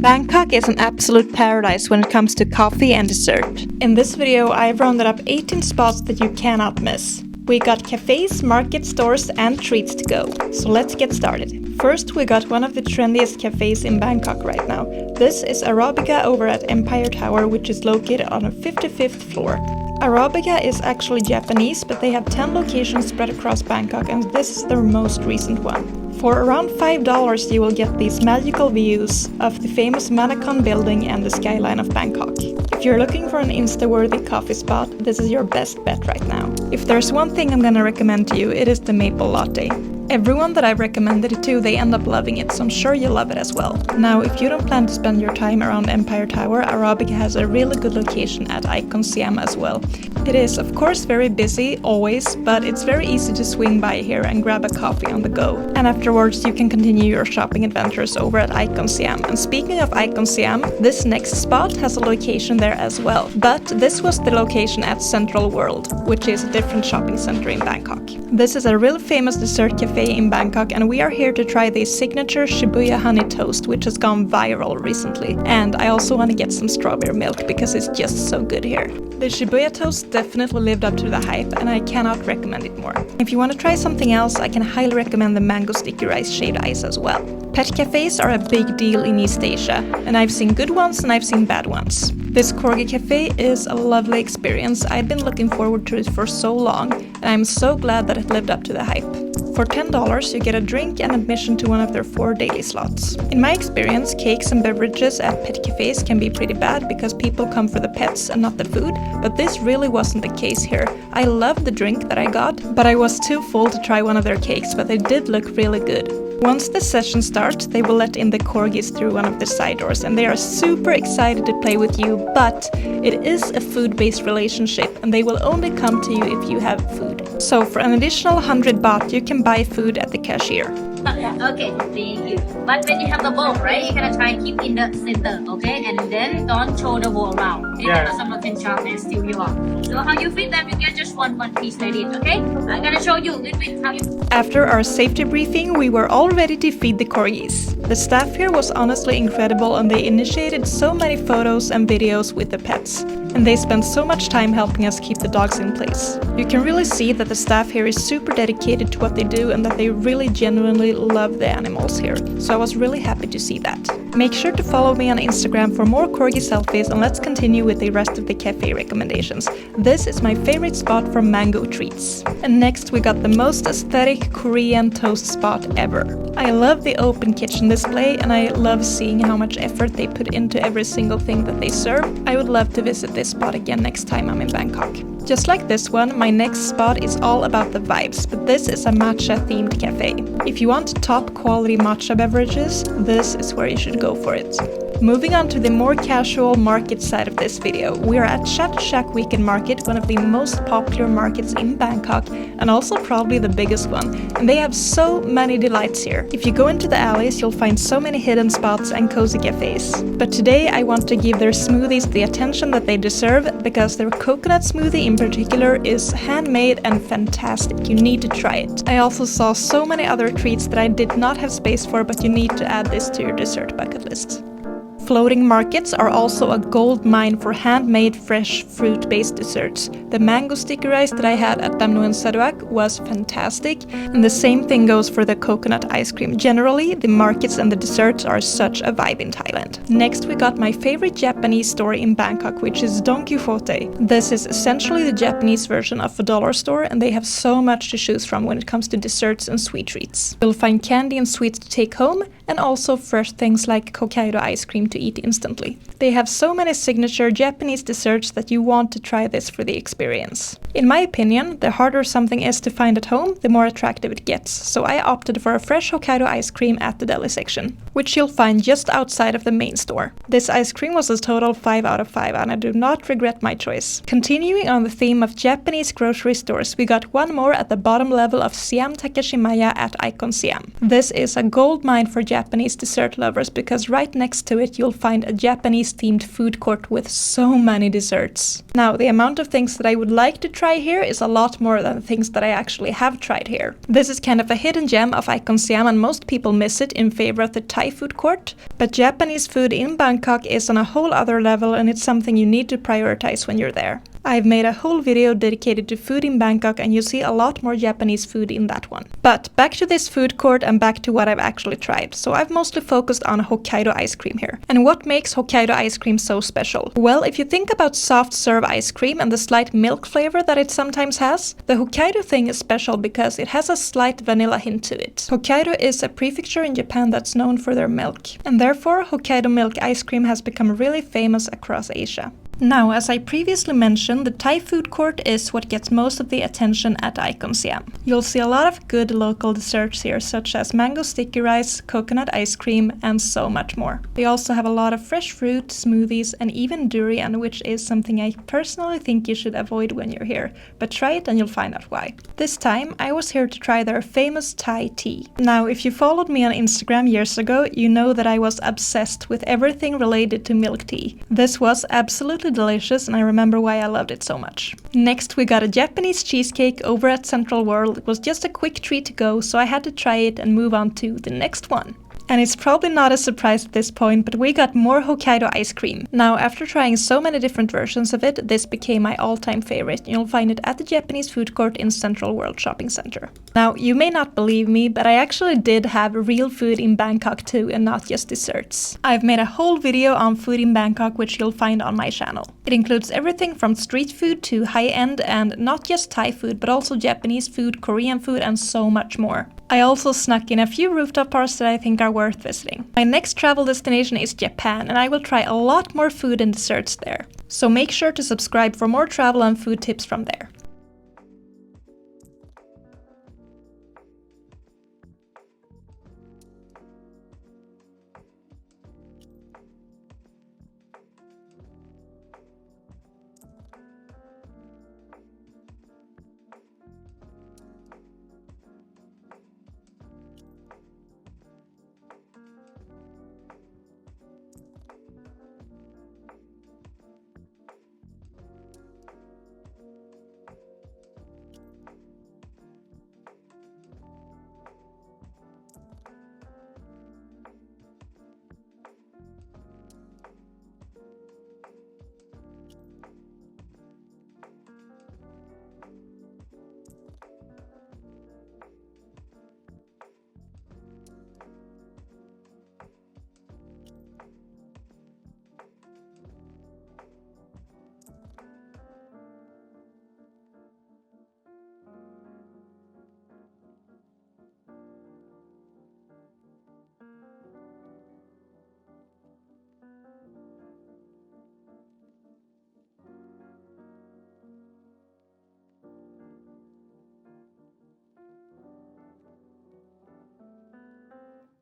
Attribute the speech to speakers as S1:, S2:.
S1: Bangkok is an absolute paradise when it comes to coffee and dessert. In this video, I've rounded up 18 spots that you cannot miss. We got cafes, market stores, and treats to go. So let's get started. First, we got one of the trendiest cafes in Bangkok right now. This is Arabica over at Empire Tower, which is located on the 55th floor. Arabica is actually Japanese, but they have 10 locations spread across Bangkok, and this is their most recent one. For around $5, you will get these magical views of the famous Manakon building and the skyline of Bangkok. If you're looking for an Insta-worthy coffee spot, this is your best bet right now. If there's one thing I'm gonna recommend to you, it is the maple latte. Everyone that I've recommended it to, they end up loving it, so I'm sure you'll love it as well. Now, if you don't plan to spend your time around Empire Tower, Arabica has a really good location at ICONSIAM as well. It is, of course, very busy, always, but it's very easy to swing by here and grab a coffee on the go. And afterwards, you can continue your shopping adventures over at ICONSIAM. And speaking of ICONSIAM, this next spot has a location there as well. But this was the location at Central World, which is a different shopping center in Bangkok. This is a real famous dessert cafe in Bangkok, and we are here to try the signature Shibuya honey toast, which has gone viral recently. And I also want to get some strawberry milk because it's just so good here. The Shibuya toast definitely lived up to the hype, and I cannot recommend it more. If you want to try something else, I can highly recommend the mango sticky rice shaved ice as well. Pet cafes are a big deal in East Asia, and I've seen good ones and I've seen bad ones. This Corgi cafe is a lovely experience. I've been looking forward to it for so long, and I'm so glad that it lived up to the hype. For $10, you get a drink and admission to one of their 4 daily slots. In my experience, cakes and beverages at pet cafes can be pretty bad because people come for the pets and not the food, but this really wasn't the case here. I loved the drink that I got, but I was too full to try one of their cakes, but they did look really good. Once the session starts, they will let in the corgis through one of the side doors, and they are super excited to play with you, but it is a food-based relationship, and they will only come to you if you have food. So for an additional 100 baht, you can buy food at the cashier.
S2: Okay, thank you. But when you have the bowl, right, you're gonna try and keep in the center, okay? And then don't throw the bowl around. Okay?
S3: Yeah.
S2: Someone can chop and steal you up. So how you feed them, you get just one piece like it, okay? I'm gonna show you a little bit how you...
S1: After our safety briefing, we were all ready to feed the corgis. The staff here was honestly incredible, and they initiated so many photos and videos with the pets. And they spent so much time helping us keep the dogs in place. You can really see that the staff here is super dedicated to what they do and that they really genuinely love the animals here. So I was really happy to see that. Make sure to follow me on Instagram for more corgi selfies, and let's continue with the rest of the cafe recommendations. This is my favorite spot for mango treats. And next we got the most aesthetic Korean toast spot ever. I love the open kitchen display, and I love seeing how much effort they put into every single thing that they serve. I would love to visit this spot again next time I'm in Bangkok. Just like this one, my next spot is all about the vibes, but this is a matcha themed cafe. If you want top quality matcha beverages, this is where you should go for it. Moving on to the more casual market side of this video, we are at Chatuchak Weekend Market, one of the most popular markets in Bangkok, and also probably the biggest one, and they have so many delights here. If you go into the alleys, you'll find so many hidden spots and cozy cafes. But today I want to give their smoothies the attention that they deserve, because their coconut smoothie in particular is handmade and fantastic. You need to try it. I also saw so many other treats that I did not have space for, but you need to add this to your dessert bucket list. Floating markets are also a gold mine for handmade fresh fruit-based desserts. The mango sticky rice that I had at Damnoen Saduak was fantastic, and the same thing goes for the coconut ice cream. Generally, the markets and the desserts are such a vibe in Thailand. Next we got my favorite Japanese store in Bangkok, which is Quijote. This is essentially the Japanese version of a dollar store, and they have so much to choose from when it comes to desserts and sweet treats. You'll find candy and sweets to take home, and also fresh things like Hokkaido ice cream to eat instantly. They have so many signature Japanese desserts that you want to try this for the experience. In my opinion, the harder something is to find at home, the more attractive it gets, so I opted for a fresh Hokkaido ice cream at the deli section, which you'll find just outside of the main store. This ice cream was a total 5 out of 5, and I do not regret my choice. Continuing on the theme of Japanese grocery stores, we got one more at the bottom level of Siam Takashimaya at ICONSIAM. This is a gold mine for Japanese dessert lovers because right next to it you'll find a Japanese-themed food court with so many desserts. Now, the amount of things that I would like to try here is a lot more than the things that I actually have tried here. This is kind of a hidden gem of ICONSIAM and most people miss it in favor of the Thai food court, but Japanese food in Bangkok is on a whole other level and it's something you need to prioritize when you're there. I've made a whole video dedicated to food in Bangkok and you'll see a lot more Japanese food in that one. But back to this food court and back to what I've actually tried. So I've mostly focused on Hokkaido ice cream here. And what makes Hokkaido ice cream so special? Well, if you think about soft serve ice cream and the slight milk flavor that it sometimes has, the Hokkaido thing is special because it has a slight vanilla hint to it. Hokkaido is a prefecture in Japan that's known for their milk. And therefore, Hokkaido milk ice cream has become really famous across Asia. Now, as I previously mentioned, the Thai food court is what gets most of the attention at ICONSIAM. You'll see a lot of good local desserts here, such as mango sticky rice, coconut ice cream, and so much more. They also have a lot of fresh fruit, smoothies, and even durian, which is something I personally think you should avoid when you're here. But try it and you'll find out why. This time, I was here to try their famous Thai tea. Now, if you followed me on Instagram years ago, you know that I was obsessed with everything related to milk tea. This was absolutely delicious and I remember why I loved it so much. Next we got a Japanese cheesecake over at Central World. It was just a quick treat to go, so I had to try it and move on to the next one. And it's probably not a surprise at this point, but we got more Hokkaido ice cream. Now, after trying so many different versions of it, this became my all-time favorite. You'll find it at the Japanese food court in Central World Shopping Center. Now, you may not believe me, but I actually did have real food in Bangkok too, and not just desserts. I've made a whole video on food in Bangkok, which you'll find on my channel. It includes everything from street food to high-end and not just Thai food, but also Japanese food, Korean food, and so much more. I also snuck in a few rooftop bars that I think are worth visiting. My next travel destination is Japan, and I will try a lot more food and desserts there. So make sure to subscribe for more travel and food tips from there.